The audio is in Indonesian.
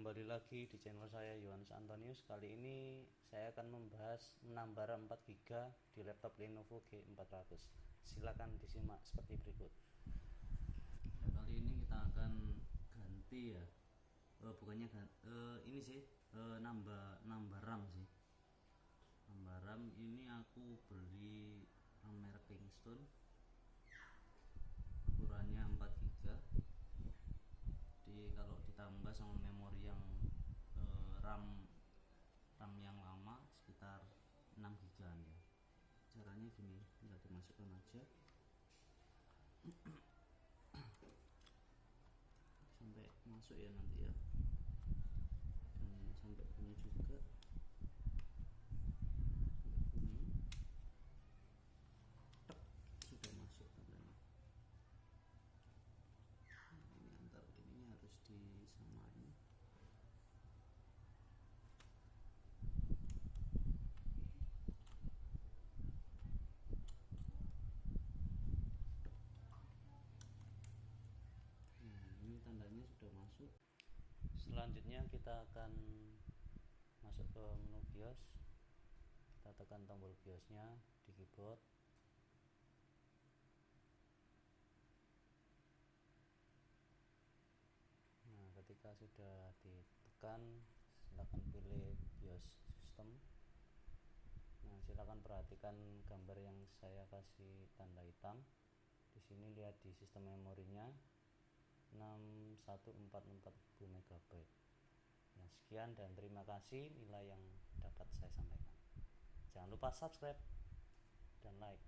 Kembali lagi di channel saya Yohanes Antonius. Kali ini saya akan membahas menambah RAM 4GB di laptop Lenovo G400. Silakan disimak seperti berikut. Ya, kali ini kita akan ganti ya. Bukannya ini sih nambah RAM sih. Nambah RAM ini aku beli merek Kingston. Ukurannya 4GB. Jadi kalau ditambah sama memori yang RAM yang lama sekitar 6 GB ya. Caranya gini, tinggal dimasukkan aja sampai masuk ya nanti ya, dan sampai bunyi juga. Bunyi sudah masuk tandanya. Ini antar ini harus disamain. Ini tandanya sudah masuk. Selanjutnya kita akan masuk ke menu BIOS. Kita tekan tombol BIOS-nya di keyboard. Nah, ketika sudah ditekan, silakan pilih BIOS sistem. Nah, silakan perhatikan gambar yang saya kasih tanda hitam. Di sini lihat di sistem memorinya 6144 MB. Nah, sekian dan terima kasih nilai yang dapat saya sampaikan. Jangan lupa subscribe dan like.